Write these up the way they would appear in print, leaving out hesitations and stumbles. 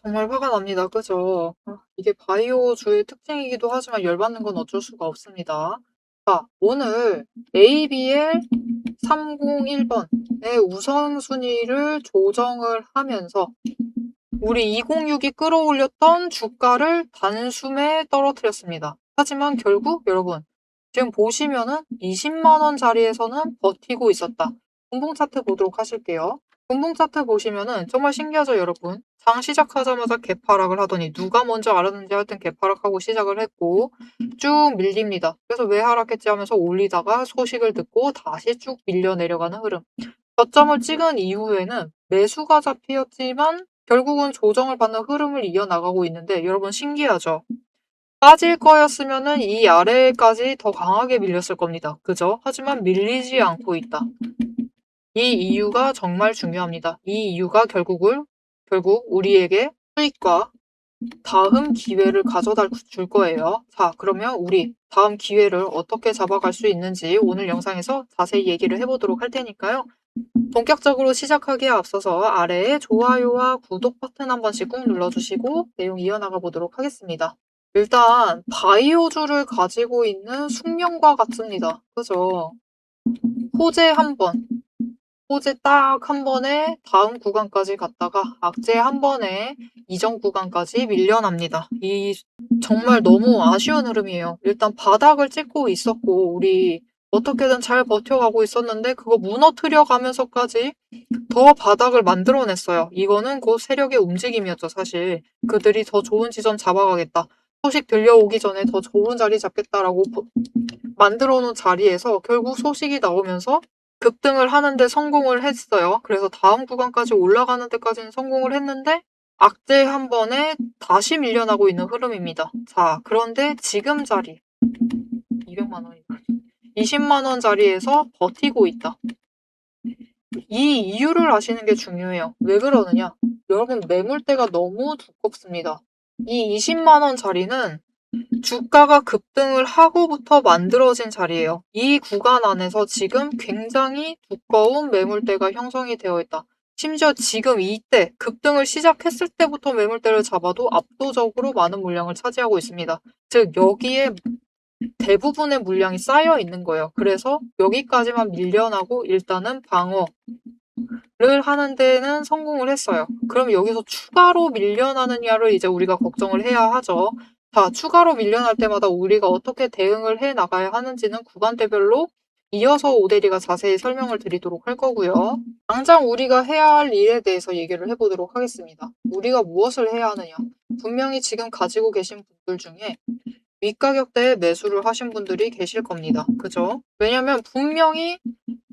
정말 화가 납니다. 그죠? 이게 바이오주의 특징이기도 하지만 열받는 건 어쩔 수가 없습니다. 자, 오늘 ABL 301번의 우선순위를 조정을 하면서 우리 206이 끌어올렸던 주가를 단숨에 떨어뜨렸습니다. 하지만 결국 여러분 지금 보시면은 20만 원 자리에서는 버티고 있었다. 분봉 차트 보도록 하실게요. 분봉 차트 보시면은 정말 신기하죠, 여러분? 장 시작하자마자 개파락을 하더니 누가 먼저 알았는지 하여튼 개파락하고 시작을 했고 쭉 밀립니다. 그래서 왜 하락했지 하면서 올리다가 소식을 듣고 다시 쭉 밀려 내려가는 흐름. 저점을 찍은 이후에는 매수가 잡히었지만 결국은 조정을 받는 흐름을 이어나가고 있는데 여러분 신기하죠? 빠질 거였으면은 이 아래까지 더 강하게 밀렸을 겁니다. 그죠? 하지만 밀리지 않고 있다. 이 이유가 정말 중요합니다. 이 이유가 결국 우리에게 수익과 다음 기회를 가져다 줄 거예요. 자, 그러면 우리 다음 기회를 어떻게 잡아갈 수 있는지 오늘 영상에서 자세히 얘기를 해보도록 할 테니까요. 본격적으로 시작하기에 앞서서 아래에 좋아요와 구독 버튼 한 번씩 꾹 눌러주시고 내용 이어나가 보도록 하겠습니다. 일단 바이오주를 가지고 있는 숙명과 같습니다. 그죠? 호재 한 번, 호재 딱 한 번에 다음 구간까지 갔다가 악재 한 번에 이전 구간까지 밀려납니다. 이 정말 너무 아쉬운 흐름이에요. 일단 바닥을 찍고 있었고 우리 어떻게든 잘 버텨가고 있었는데 그거 무너뜨려 가면서까지 더 바닥을 만들어냈어요. 이거는 곧 세력의 움직임이었죠, 사실. 그들이 더 좋은 지점 잡아가겠다. 소식 들려오기 전에 더 좋은 자리 잡겠다라고 만들어 놓은 자리에서 결국 소식이 나오면서 급등을 하는데 성공을 했어요. 그래서 다음 구간까지 올라가는 데까지는 성공을 했는데 악재 한 번에 다시 밀려나고 있는 흐름입니다. 자, 그런데 지금 자리 200만 원이다. 20만 원 자리에서 버티고 있다. 이 이유를 아시는 게 중요해요. 왜 그러느냐? 여러분 매물대가 너무 두껍습니다. 이 20만 원 자리는 주가가 급등을 하고부터 만들어진 자리예요. 이 구간 안에서 지금 굉장히 두꺼운 매물대가 형성이 되어 있다. 심지어 지금 이때 급등을 시작했을 때부터 매물대를 잡아도 압도적으로 많은 물량을 차지하고 있습니다. 즉 여기에 대부분의 물량이 쌓여 있는 거예요. 그래서 여기까지만 밀려나고 일단은 방어를 하는 데는 성공을 했어요. 그럼 여기서 추가로 밀려나느냐를 이제 우리가 걱정을 해야 하죠. 자, 추가로 밀려날 때마다 우리가 어떻게 대응을 해 나가야 하는지는 구간대별로 이어서 오대리가 자세히 설명을 드리도록 할 거고요. 당장 우리가 해야 할 일에 대해서 얘기를 해보도록 하겠습니다. 우리가 무엇을 해야 하느냐? 분명히 지금 가지고 계신 분들 중에 윗가격대에 매수를 하신 분들이 계실 겁니다. 그죠? 왜냐면 분명히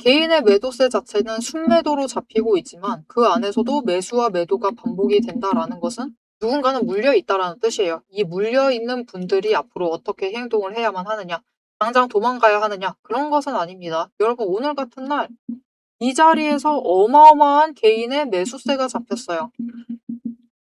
개인의 매도세 자체는 순매도로 잡히고 있지만 그 안에서도 매수와 매도가 반복이 된다라는 것은 누군가는 물려 있다라는 뜻이에요. 이 물려 있는 분들이 앞으로 어떻게 행동을 해야만 하느냐? 당장 도망가야 하느냐? 그런 것은 아닙니다. 여러분 오늘 같은 날 이 자리에서 어마어마한 개인의 매수세가 잡혔어요.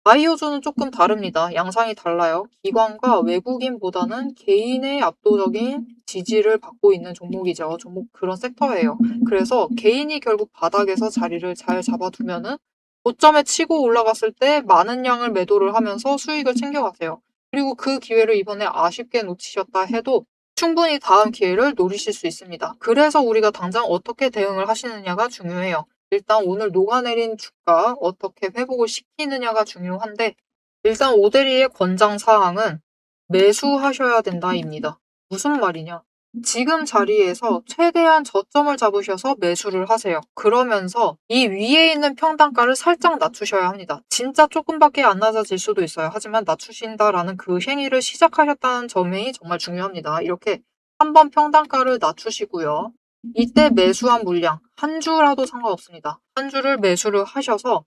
바이오주는 조금 다릅니다. 양상이 달라요. 기관과 외국인보다는 개인의 압도적인 지지를 받고 있는 종목이죠. 종목 그런 섹터예요. 그래서 개인이 결국 바닥에서 자리를 잘 잡아두면은 고점에 치고 올라갔을 때 많은 양을 매도를 하면서 수익을 챙겨가세요. 그리고 그 기회를 이번에 아쉽게 놓치셨다 해도 충분히 다음 기회를 노리실 수 있습니다. 그래서 우리가 당장 어떻게 대응을 하시느냐가 중요해요. 일단 오늘 녹아내린 주가 어떻게 회복을 시키느냐가 중요한데 일단 오대리의 권장 사항은 매수하셔야 된다입니다. 무슨 말이냐? 지금 자리에서 최대한 저점을 잡으셔서 매수를 하세요. 그러면서 이 위에 있는 평단가를 살짝 낮추셔야 합니다. 진짜 조금밖에 안 낮아질 수도 있어요. 하지만 낮추신다라는 그 행위를 시작하셨다는 점이 정말 중요합니다. 이렇게 한번 평단가를 낮추시고요. 이때 매수한 물량 한 주라도 상관없습니다. 한 주를 매수를 하셔서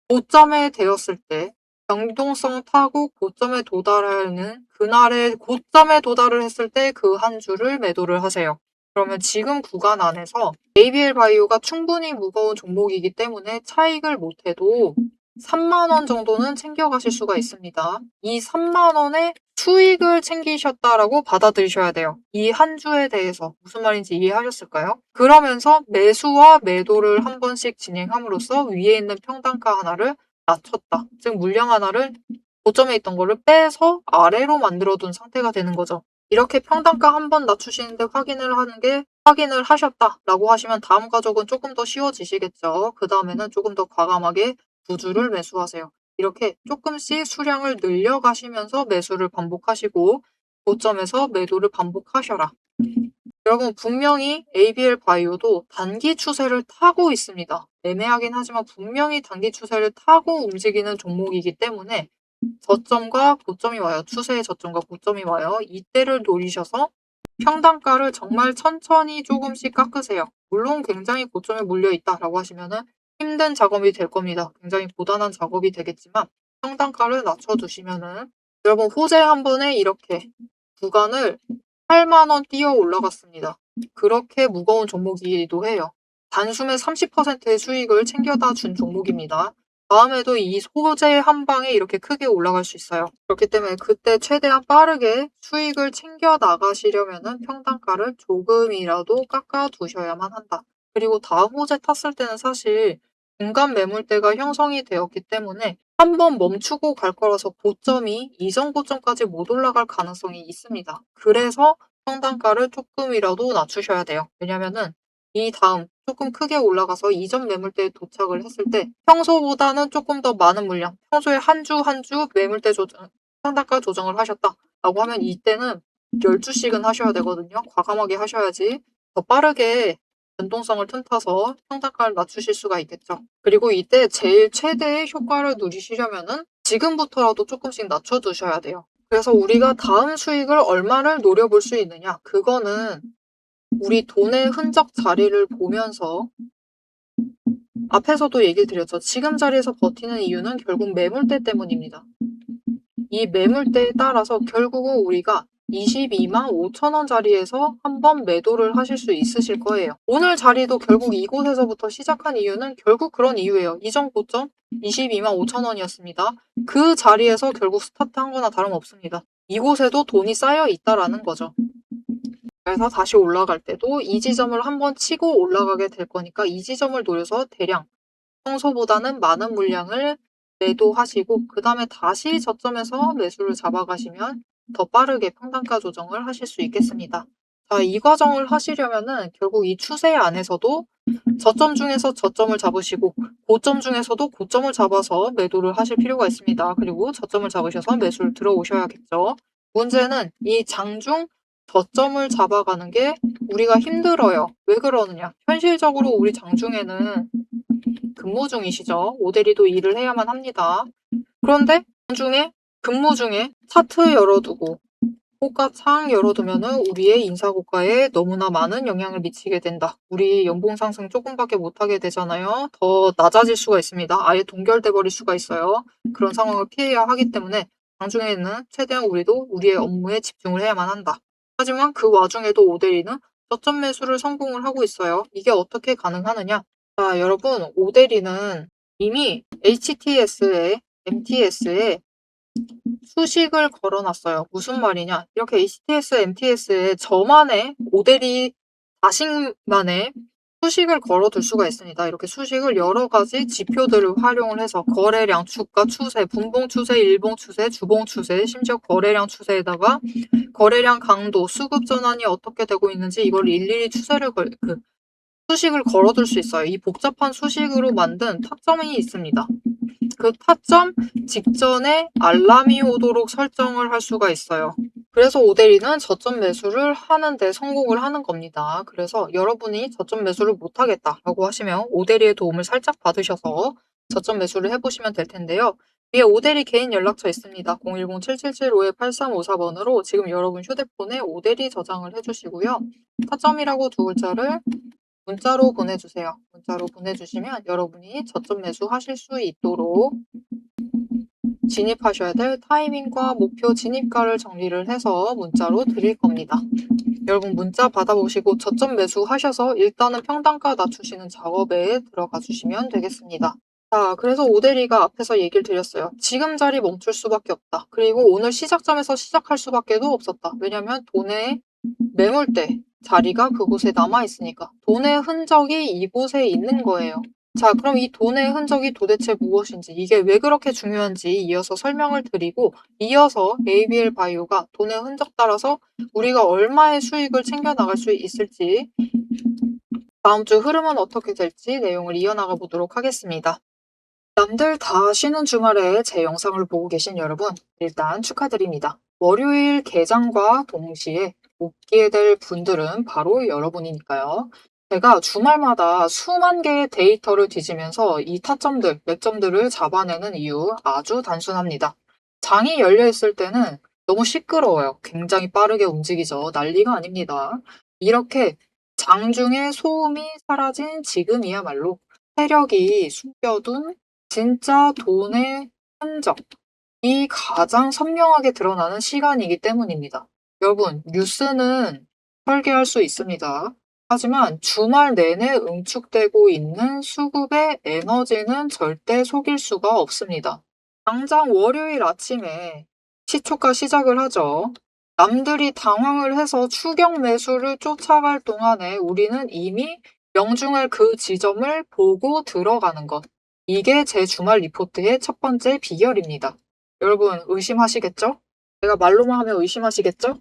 고점에 되었을 때 변동성 타고 고점에 도달하는 그날의 고점에 도달을 했을 때 그 한 주를 매도를 하세요. 그러면 지금 구간 안에서 ABL 바이오가 충분히 무거운 종목이기 때문에 차익을 못해도 3만 원 정도는 챙겨가실 수가 있습니다. 이 3만 원의 수익을 챙기셨다라고 받아들이셔야 돼요. 이 한 주에 대해서 무슨 말인지 이해하셨을까요? 그러면서 매수와 매도를 한 번씩 진행함으로써 위에 있는 평단가 하나를 낮췄다. 즉 물량 하나를 고점에 있던 거를 빼서 아래로 만들어둔 상태가 되는 거죠. 이렇게 평단가 한 번 낮추시는데 확인을 하셨다라고 하시면 다음 과정은 조금 더 쉬워지시겠죠. 그 다음에는 조금 더 과감하게 두 주를 매수하세요. 이렇게 조금씩 수량을 늘려가시면서 매수를 반복하시고 고점에서 매도를 반복하셔라. 여러분 분명히 ABL 바이오도 단기 추세를 타고 있습니다. 애매하긴 하지만 분명히 단기 추세를 타고 움직이는 종목이기 때문에 저점과 고점이 와요. 추세의 저점과 고점이 와요. 이때를 노리셔서 평단가를 정말 천천히 조금씩 깎으세요. 물론 굉장히 고점에 몰려있다라고 하시면은 힘든 작업이 될 겁니다. 굉장히 고단한 작업이 되겠지만 평단가를 낮춰두시면은 여러분 호재 한 번에 이렇게 구간을 8만 원 뛰어 올라갔습니다. 그렇게 무거운 종목이기도 해요. 단숨에 30%의 수익을 챙겨다 준 종목입니다. 다음에도 이 호재 한 방에 이렇게 크게 올라갈 수 있어요. 그렇기 때문에 그때 최대한 빠르게 수익을 챙겨 나가시려면은 평단가를 조금이라도 깎아 두셔야만 한다. 그리고 다음 호재 탔을 때는 사실 중간 매물대가 형성이 되었기 때문에 한번 멈추고 갈 거라서 고점이 이전 고점까지 못 올라갈 가능성이 있습니다. 그래서 평단가를 조금이라도 낮추셔야 돼요. 왜냐면은 이 다음 조금 크게 올라가서 이전 매물대에 도착을 했을 때 평소보다는 조금 더 많은 물량, 평소에 한 주 한 주 매물대 조정, 평단가 조정을 하셨다라고 하면 이때는 12씩은 하셔야 되거든요. 과감하게 하셔야지 더 빠르게 변동성을 틈타서 평단가를 낮추실 수가 있겠죠. 그리고 이때 제일 최대의 효과를 누리시려면은 지금부터라도 조금씩 낮춰두셔야 돼요. 그래서 우리가 다음 수익을 얼마를 노려볼 수 있느냐? 그거는 우리 돈의 흔적 자리를 보면서 앞에서도 얘기를 드렸죠. 지금 자리에서 버티는 이유는 결국 매물대 때문입니다. 이 매물대에 따라서 결국은 우리가 22만 5천 원 자리에서 한번 매도를 하실 수 있으실 거예요. 오늘 자리도 결국 이곳에서부터 시작한 이유는 결국 그런 이유예요. 이전 고점 22만 5천 원이었습니다. 그 자리에서 결국 스타트한 거나 다름없습니다. 이곳에도 돈이 쌓여 있다라는 거죠. 그래서 다시 올라갈 때도 이 지점을 한번 치고 올라가게 될 거니까 이 지점을 노려서 대량 평소보다는 많은 물량을 매도하시고 그 다음에 다시 저점에서 매수를 잡아가시면 더 빠르게 평단가 조정을 하실 수 있겠습니다. 자, 이 과정을 하시려면은 결국 이 추세 안에서도 저점 중에서 저점을 잡으시고 고점 중에서도 고점을 잡아서 매도를 하실 필요가 있습니다. 그리고 저점을 잡으셔서 매수를 들어오셔야겠죠. 문제는 이 장중 저점을 잡아가는 게 우리가 힘들어요. 왜 그러느냐? 현실적으로 우리 장중에는 근무 중이시죠. 오대리도 일을 해야만 합니다. 그런데 장중에 근무 중에 차트 열어두고 호가창 열어두면은 우리의 인사고가에 너무나 많은 영향을 미치게 된다. 우리 연봉 상승 조금밖에 못하게 되잖아요. 더 낮아질 수가 있습니다. 아예 동결돼 버릴 수가 있어요. 그런 상황을 피해야 하기 때문에 장중에는 최대한 우리도 우리의 업무에 집중을 해야만 한다. 하지만 그 와중에도 오대리는 저점 매수를 성공을 하고 있어요. 이게 어떻게 가능하느냐? 자, 여러분, 오대리는 이미 HTS에, MTS에 수식을 걸어놨어요. 무슨 말이냐? 이렇게 HTS, MTS에 저만의 오대리 자식만의 수식을 걸어둘 수가 있습니다. 이렇게 수식을 여러 가지 지표들을 활용을 해서 거래량, 주가 추세, 분봉 추세, 일봉 추세, 주봉 추세, 심지어 거래량 추세에다가 거래량 강도, 수급 전환이 어떻게 되고 있는지 이걸 일일이 수식을 걸어둘 수 있어요. 이 복잡한 수식으로 만든 타점이 있습니다. 그 타점 직전에 알람이 오도록 설정을 할 수가 있어요. 그래서 오대리는 저점 매수를 하는데 성공을 하는 겁니다. 그래서 여러분이 저점 매수를 못하겠다라고 하시면 오대리의 도움을 살짝 받으셔서 저점 매수를 해보시면 될 텐데요. 위에 오대리 개인 연락처 있습니다. 010-7775-8354번으로 지금 여러분 휴대폰에 오대리 저장을 해주시고요. 타점이라고 두 글자를 문자로 보내주세요. 문자로 보내주시면 여러분이 저점 매수하실 수 있도록 진입하셔야 될 타이밍과 목표 진입가를 정리를 해서 문자로 드릴 겁니다. 여러분 문자 받아보시고 저점 매수하셔서 일단은 평단가 낮추시는 작업에 들어가 주시면 되겠습니다. 자, 그래서 오대리가 앞에서 얘기를 드렸어요. 지금 자리 멈출 수밖에 없다. 그리고 오늘 시작점에서 시작할 수밖에도 없었다. 왜냐면 돈의 매물대 자리가 그곳에 남아있으니까 돈의 흔적이 이곳에 있는 거예요. 자, 그럼 이 돈의 흔적이 도대체 무엇인지, 이게 왜 그렇게 중요한지 이어서 설명을 드리고, 이어서 ABL 바이오가 돈의 흔적 따라서 우리가 얼마의 수익을 챙겨 나갈 수 있을지, 다음 주 흐름은 어떻게 될지 내용을 이어나가 보도록 하겠습니다. 남들 다 쉬는 주말에 제 영상을 보고 계신 여러분, 일단 축하드립니다. 월요일 개장과 동시에 복귀에 될 분들은 바로 여러분이니까요. 제가 주말마다 수만 개의 데이터를 뒤지면서 이 타점들, 맥점들을 잡아내는 이유 아주 단순합니다. 장이 열려 있을 때는 너무 시끄러워요. 굉장히 빠르게 움직이죠. 난리가 아닙니다. 이렇게 장중에 소음이 사라진 지금이야말로 세력이 숨겨둔 진짜 돈의 흔적이 가장 선명하게 드러나는 시간이기 때문입니다. 여러분, 뉴스는 설계할 수 있습니다. 하지만 주말 내내 응축되고 있는 수급의 에너지는 절대 속일 수가 없습니다. 당장 월요일 아침에 시초가 시작을 하죠. 남들이 당황을 해서 추격 매수를 쫓아갈 동안에 우리는 이미 명중할 그 지점을 보고 들어가는 것. 이게 제 주말 리포트의 첫 번째 비결입니다. 여러분 의심하시겠죠? 제가 말로만 하면 의심하시겠죠?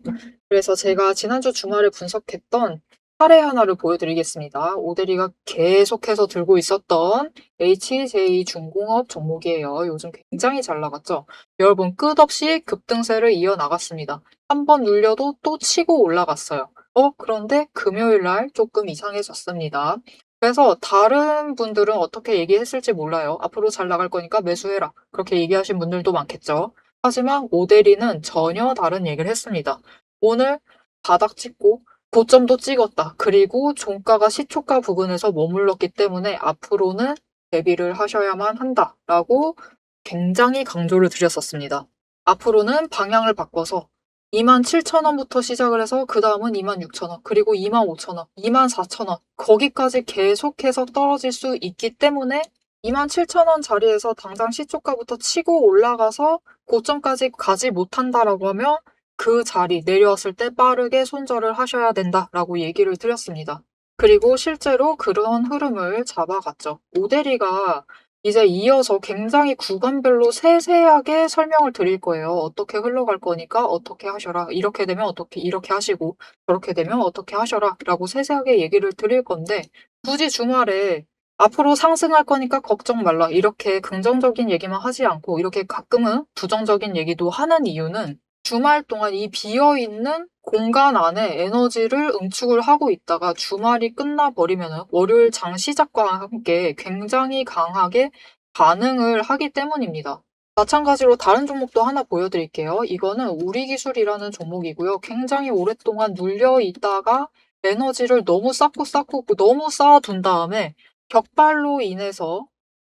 그래서 제가 지난주 주말에 분석했던 사례 하나를 보여드리겠습니다. 오대리가 계속해서 들고 있었던 HJ 중공업 종목이에요. 요즘 굉장히 잘 나갔죠? 여러분 끝없이 급등세를 이어나갔습니다. 한 번 눌려도 또 치고 올라갔어요. 그런데 금요일 날 조금 이상해졌습니다. 그래서 다른 분들은 어떻게 얘기했을지 몰라요. 앞으로 잘 나갈 거니까 매수해라. 그렇게 얘기하신 분들도 많겠죠. 하지만 오대리는 전혀 다른 얘기를 했습니다. 오늘 바닥 찍고 고점도 찍었다. 그리고 종가가 시초가 부근에서 머물렀기 때문에 앞으로는 대비를 하셔야만 한다라고 굉장히 강조를 드렸었습니다. 앞으로는 방향을 바꿔서 27,000원부터 시작을 해서 그 다음은 26,000원, 그리고 25,000원, 24,000원 거기까지 계속해서 떨어질 수 있기 때문에 27,000원 자리에서 당장 시초가부터 치고 올라가서 고점까지 가지 못한다라고 하면 그 자리 내려왔을 때 빠르게 손절을 하셔야 된다라고 얘기를 드렸습니다. 그리고 실제로 그런 흐름을 잡아갔죠. 오대리가 이제 이어서 굉장히 구간별로 세세하게 설명을 드릴 거예요. 어떻게 흘러갈 거니까 어떻게 하셔라. 이렇게 되면 어떻게 이렇게 하시고 저렇게 되면 어떻게 하셔라 라고 세세하게 얘기를 드릴 건데 굳이 주말에 앞으로 상승할 거니까 걱정 말라 이렇게 긍정적인 얘기만 하지 않고 이렇게 가끔은 부정적인 얘기도 하는 이유는 주말 동안 이 비어있는 공간 안에 에너지를 응축을 하고 있다가 주말이 끝나버리면 월요일 장 시작과 함께 굉장히 강하게 반응을 하기 때문입니다. 마찬가지로 다른 종목도 하나 보여드릴게요. 이거는 우리기술이라는 종목이고요. 굉장히 오랫동안 눌려 있다가 에너지를 너무 쌓고 너무 쌓아둔 다음에 격발로 인해서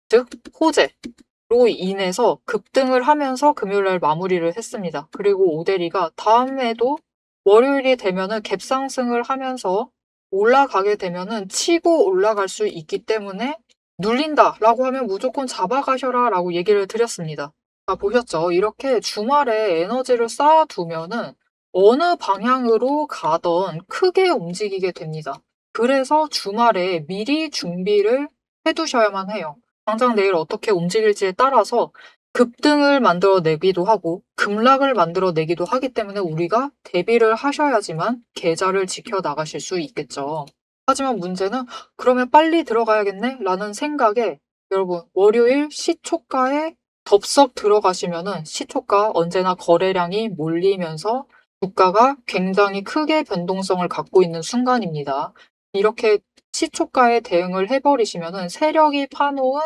즉 호재로 인해서 급등을 하면서 금요일날 마무리를 했습니다. 그리고 오대리가 다음에도 월요일이 되면은 갭상승을 하면서 올라가게 되면은 치고 올라갈 수 있기 때문에 눌린다라고 하면 무조건 잡아가셔라라고 얘기를 드렸습니다. 보셨죠? 이렇게 주말에 에너지를 쌓아두면은 어느 방향으로 가던 크게 움직이게 됩니다. 그래서 주말에 미리 준비를 해두셔야만 해요. 당장 내일 어떻게 움직일지에 따라서 급등을 만들어내기도 하고 급락을 만들어내기도 하기 때문에 우리가 대비를 하셔야지만 계좌를 지켜나가실 수 있겠죠. 하지만 문제는 그러면 빨리 들어가야겠네? 라는 생각에 여러분 월요일 시초가에 덥석 들어가시면은 시초가 언제나 거래량이 몰리면서 주가가 굉장히 크게 변동성을 갖고 있는 순간입니다. 이렇게 시초가에 대응을 해버리시면은 세력이 파놓은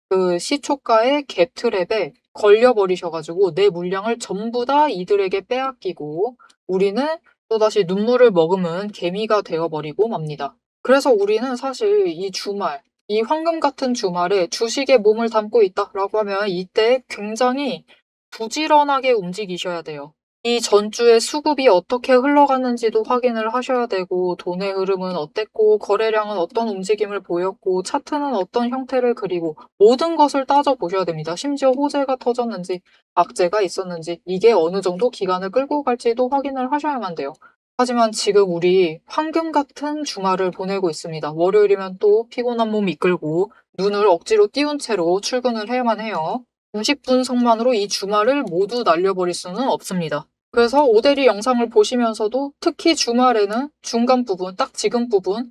그 시초가의 갭트랩에 걸려버리셔가지고 내 물량을 전부 다 이들에게 빼앗기고 우리는 또다시 눈물을 머금은 개미가 되어버리고 맙니다. 그래서 우리는 사실 이 주말, 이 황금 같은 주말에 주식에 몸을 담고 있다라고 하면 이때 굉장히 부지런하게 움직이셔야 돼요. 이 전주의 수급이 어떻게 흘러갔는지도 확인을 하셔야 되고 돈의 흐름은 어땠고 거래량은 어떤 움직임을 보였고 차트는 어떤 형태를 그리고 모든 것을 따져보셔야 됩니다. 심지어 호재가 터졌는지 악재가 있었는지 이게 어느 정도 기간을 끌고 갈지도 확인을 하셔야만 돼요. 하지만 지금 우리 황금 같은 주말을 보내고 있습니다. 월요일이면 또 피곤한 몸 이끌고 눈을 억지로 띄운 채로 출근을 해야만 해요. 90분석만으로 이 주말을 모두 날려버릴 수는 없습니다. 그래서 오대리 영상을 보시면서도 특히 주말에는 중간 부분, 딱 지금 부분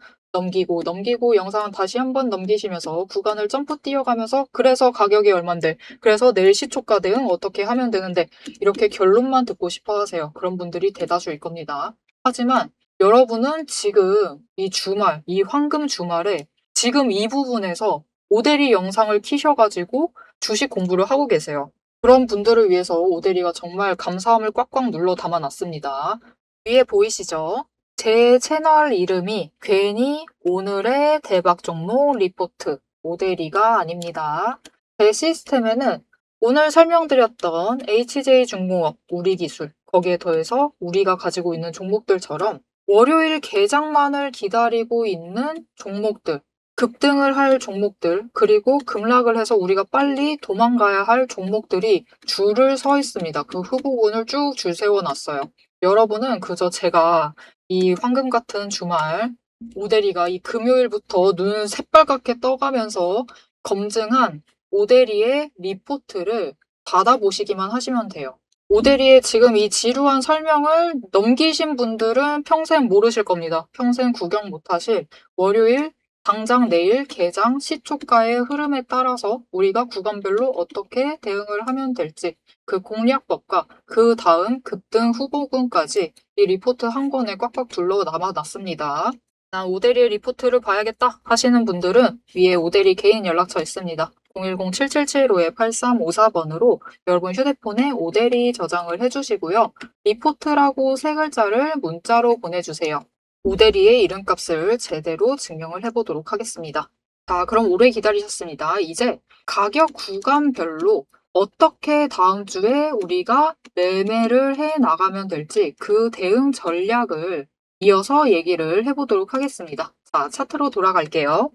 넘기고 영상은 다시 한번 넘기시면서 구간을 점프 뛰어가면서 그래서 가격이 얼만데, 그래서 내일 시초가 대응 어떻게 하면 되는데, 이렇게 결론만 듣고 싶어 하세요. 그런 분들이 대다수일 겁니다. 하지만 여러분은 지금 이 주말, 이 황금 주말에 지금 이 부분에서 오대리 영상을 키셔가지고 주식 공부를 하고 계세요. 그런 분들을 위해서 오대리가 정말 감사함을 꽉꽉 눌러 담아놨습니다. 위에 보이시죠? 제 채널 이름이 괜히 오늘의 대박 종목 리포트 오대리가 아닙니다. 제 시스템에는 오늘 설명드렸던 HJ중공업, 우리기술, 거기에 더해서 우리가 가지고 있는 종목들처럼 월요일 개장만을 기다리고 있는 종목들, 급등을 할 종목들, 그리고 급락을 해서 우리가 빨리 도망가야 할 종목들이 줄을 서 있습니다. 그 후보군을 쭉 줄 세워놨어요. 여러분은 그저 제가 이 황금 같은 주말, 오대리가 이 금요일부터 눈 새빨갛게 떠가면서 검증한 오대리의 리포트를 받아보시기만 하시면 돼요. 오대리의 지금 이 지루한 설명을 넘기신 분들은 평생 모르실 겁니다. 평생 구경 못하실 월요일 당장 내일 개장 시초가의 흐름에 따라서 우리가 구간별로 어떻게 대응을 하면 될지 그 공략법과 그 다음 급등 후보군까지 이 리포트 한 권에 꽉꽉 둘러 남아놨습니다. 난 오대리의 리포트를 봐야겠다 하시는 분들은 위에 오대리 개인 연락처 있습니다. 010-7755-8354번으로 여러분 휴대폰에 오대리 저장을 해주시고요. 리포트라고 세 글자를 문자로 보내주세요. 오대리의 이름값을 제대로 증명을 해보도록 하겠습니다. 자, 그럼 오래 기다리셨습니다. 이제 가격 구간별로 어떻게 다음 주에 우리가 매매를 해 나가면 될지 그 대응 전략을 이어서 얘기를 해보도록 하겠습니다. 자, 차트로 돌아갈게요.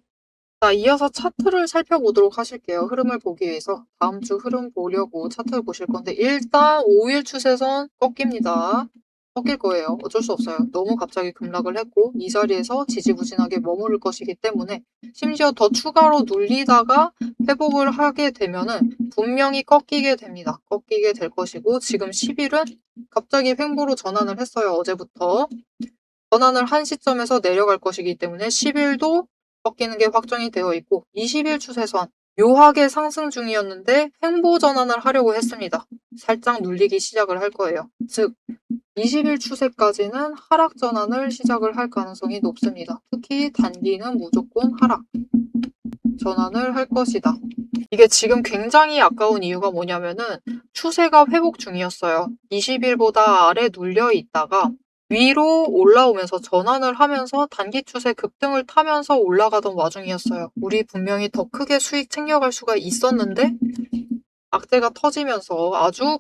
자, 이어서 차트를 살펴보도록 하실게요. 흐름을 보기 위해서 다음 주 흐름 보려고 차트를 보실 건데 일단 5일 추세선 꺾입니다. 꺾일 거예요. 어쩔 수 없어요. 너무 갑자기 급락을 했고 이 자리에서 지지부진하게 머무를 것이기 때문에 심지어 더 추가로 눌리다가 회복을 하게 되면은 분명히 꺾이게 됩니다. 꺾이게 될 것이고 지금 10일은 갑자기 횡보로 전환을 했어요. 어제부터. 전환을 한 시점에서 내려갈 것이기 때문에 10일도 꺾이는 게 확정이 되어 있고 20일 추세선 묘하게 상승 중이었는데 횡보 전환을 하려고 했습니다. 살짝 눌리기 시작을 할 거예요. 즉 20일 추세까지는 하락 전환을 시작을 할 가능성이 높습니다. 특히 단기는 무조건 하락 전환을 할 것이다. 이게 지금 굉장히 아까운 이유가 뭐냐면은 추세가 회복 중이었어요. 20일보다 아래 눌려 있다가 위로 올라오면서 전환을 하면서 단기 추세 급등을 타면서 올라가던 와중이었어요. 우리 분명히 더 크게 수익 챙겨갈 수가 있었는데 악재가 터지면서 아주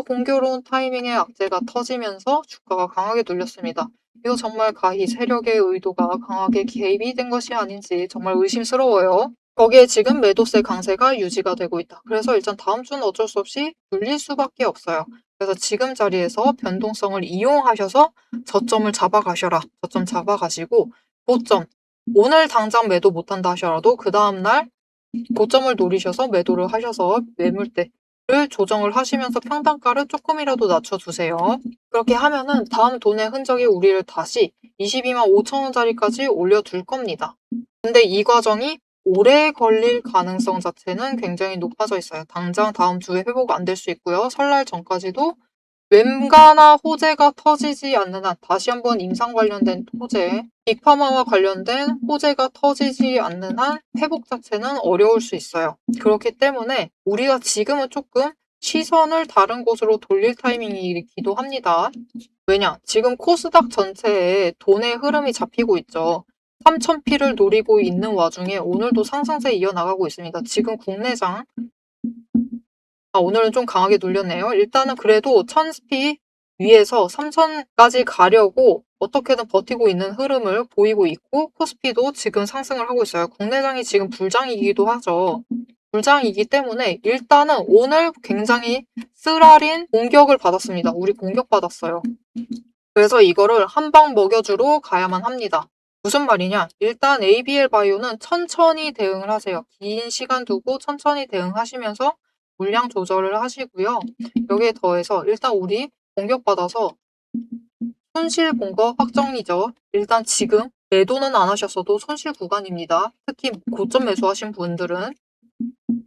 공교로운 타이밍에 악재가 터지면서 주가가 강하게 눌렸습니다. 이거 정말 가히 세력의 의도가 강하게 개입이 된 것이 아닌지 정말 의심스러워요. 거기에 지금 매도세 강세가 유지가 되고 있다. 그래서 일단 다음 주는 어쩔 수 없이 눌릴 수밖에 없어요. 그래서 지금 자리에서 변동성을 이용하셔서 저점을 잡아가셔라. 저점 잡아가시고 고점 오늘 당장 매도 못한다 하셔라도 그 다음날 고점을 노리셔서 매도를 하셔서 매물대를 조정을 하시면서 평단가를 조금이라도 낮춰주세요. 그렇게 하면은 다음 돈의 흔적이 우리를 다시 22만 5천 원짜리까지 올려둘 겁니다. 근데 이 과정이 오래 걸릴 가능성 자체는 굉장히 높아져 있어요. 당장 다음 주에 회복 안 될 수 있고요. 설날 전까지도 웬가나 호재가 터지지 않는 한, 다시 한번 임상 관련된 호재, 빅파마와 관련된 호재가 터지지 않는 한 회복 자체는 어려울 수 있어요. 그렇기 때문에 우리가 지금은 조금 시선을 다른 곳으로 돌릴 타이밍이기도 합니다. 왜냐? 지금 코스닥 전체에 돈의 흐름이 잡히고 있죠. 3000P를 노리고 있는 와중에 오늘도 상승세 이어나가고 있습니다. 지금 국내장 오늘은 좀 강하게 눌렸네요. 일단은 그래도 1000p 위에서 3000까지 가려고 어떻게든 버티고 있는 흐름을 보이고 있고 코스피도 지금 상승을 하고 있어요. 국내장이 지금 불장이기도 하죠. 불장이기 때문에 일단은 오늘 굉장히 쓰라린 공격을 받았습니다. 우리 공격받았어요. 그래서 이거를 한 방 먹여주러 가야만 합니다. 무슨 말이냐? 일단 ABL 바이오는 천천히 대응을 하세요. 긴 시간 두고 천천히 대응하시면서 물량 조절을 하시고요. 여기에 더해서 일단 우리 공격받아서 손실 본 거 확정이죠. 일단 지금 매도는 안 하셨어도 손실 구간입니다. 특히 고점 매수하신 분들은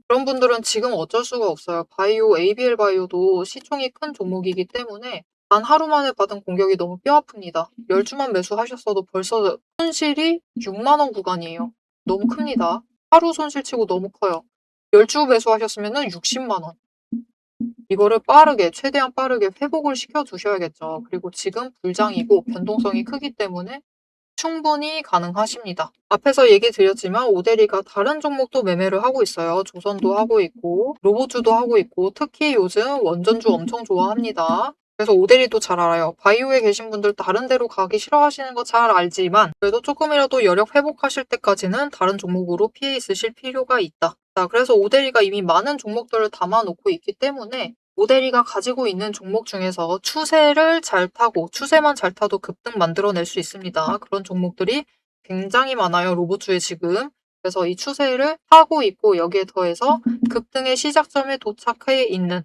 그런 분들은 지금 어쩔 수가 없어요. 바이오, ABL 바이오도 시총이 큰 종목이기 때문에 단 하루 만에 받은 공격이 너무 뼈 아픕니다. 10주만 매수하셨어도 벌써 손실이 6만 원 구간이에요. 너무 큽니다. 하루 손실치고 너무 커요. 10주 매수하셨으면 60만 원. 이거를 빠르게, 최대한 빠르게 회복을 시켜 두셔야겠죠. 그리고 지금 불장이고 변동성이 크기 때문에 충분히 가능하십니다. 앞에서 얘기 드렸지만 오데리가 다른 종목도 매매를 하고 있어요. 조선도 하고 있고 로보주도 하고 있고 특히 요즘 원전주 엄청 좋아합니다. 그래서 오데리도 잘 알아요. 바이오에 계신 분들 다른 데로 가기 싫어하시는 거 잘 알지만 그래도 조금이라도 여력 회복하실 때까지는 다른 종목으로 피해 있으실 필요가 있다. 자, 그래서 오데리가 이미 많은 종목들을 담아놓고 있기 때문에 오데리가 가지고 있는 종목 중에서 추세를 잘 타고 추세만 잘 타도 급등 만들어낼 수 있습니다. 그런 종목들이 굉장히 많아요. 로봇주에 지금. 그래서 이 추세를 타고 있고 여기에 더해서 급등의 시작점에 도착해 있는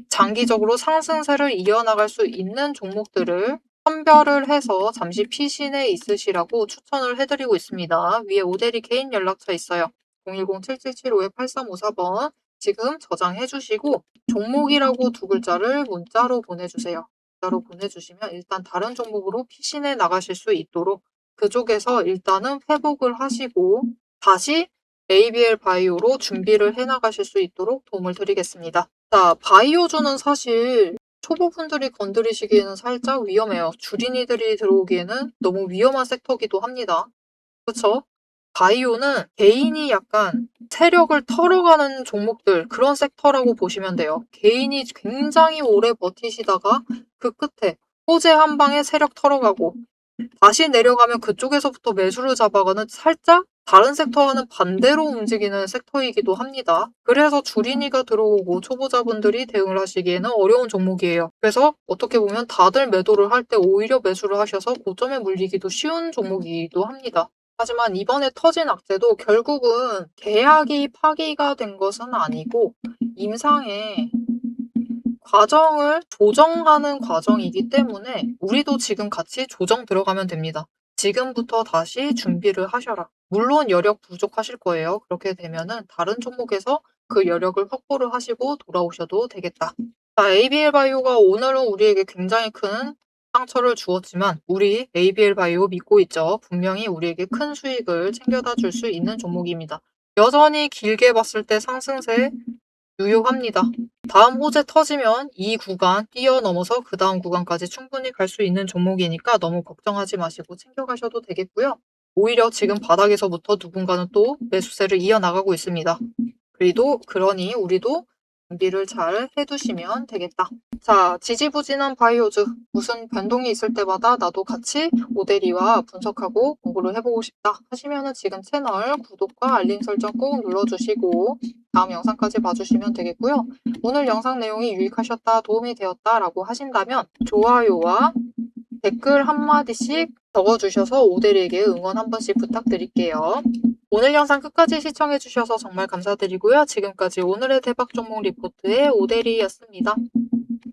장기적으로 상승세를 이어나갈 수 있는 종목들을 선별을 해서 잠시 피신해 있으시라고 추천을 해드리고 있습니다. 위에 오데리 개인 연락처 있어요. 010-7775-8354번 지금 저장해 주시고 종목이라고 두 글자를 문자로 보내주세요. 문자로 보내주시면 일단 다른 종목으로 피신해 나가실 수 있도록 그쪽에서 일단은 회복을 하시고 다시 ABL 바이오로 준비를 해 나가실 수 있도록 도움을 드리겠습니다. 자, 바이오주는 사실 초보분들이 건드리시기에는 살짝 위험해요. 주린이들이 들어오기에는 너무 위험한 섹터기도 합니다. 그쵸? 바이오는 개인이 약간 세력을 털어가는 종목들, 그런 섹터라고 보시면 돼요. 개인이 굉장히 오래 버티시다가 그 끝에 호재 한 방에 세력 털어가고 다시 내려가면 그쪽에서부터 매수를 잡아가는 살짝 다른 섹터와는 반대로 움직이는 섹터이기도 합니다. 그래서 주린이가 들어오고 초보자분들이 대응을 하시기에는 어려운 종목이에요. 그래서 어떻게 보면 다들 매도를 할 때 오히려 매수를 하셔서 고점에 물리기도 쉬운 종목이기도 합니다. 하지만 이번에 터진 악재도 결국은 계약이 파기가 된 것은 아니고 임상의 과정을 조정하는 과정이기 때문에 우리도 지금 같이 조정 들어가면 됩니다. 지금부터 다시 준비를 하셔라. 물론 여력 부족하실 거예요. 그렇게 되면은 다른 종목에서 그 여력을 확보를 하시고 돌아오셔도 되겠다. 자, ABL 바이오가 오늘은 우리에게 굉장히 큰 상처를 주었지만 우리 ABL 바이오 믿고 있죠. 분명히 우리에게 큰 수익을 챙겨다 줄 수 있는 종목입니다. 여전히 길게 봤을 때 상승세 유효합니다. 다음 호재 터지면 이 구간 뛰어넘어서 그 다음 구간까지 충분히 갈 수 있는 종목이니까 너무 걱정하지 마시고 챙겨가셔도 되겠고요. 오히려 지금 바닥에서부터 누군가는 또 매수세를 이어나가고 있습니다. 그러니 우리도 준비를 잘 해두시면 되겠다. 자, 지지부진한 바이오즈. 무슨 변동이 있을 때마다 나도 같이 오데리와 분석하고 공부를 해보고 싶다 하시면은 지금 채널 구독과 알림 설정 꼭 눌러주시고 다음 영상까지 봐주시면 되겠고요. 오늘 영상 내용이 유익하셨다, 도움이 되었다 라고 하신다면 좋아요와 댓글 한마디씩 적어주셔서 오데리에게 응원 한 번씩 부탁드릴게요. 오늘 영상 끝까지 시청해주셔서 정말 감사드리고요. 지금까지 오늘의 대박 종목 리포트의 오데리였습니다.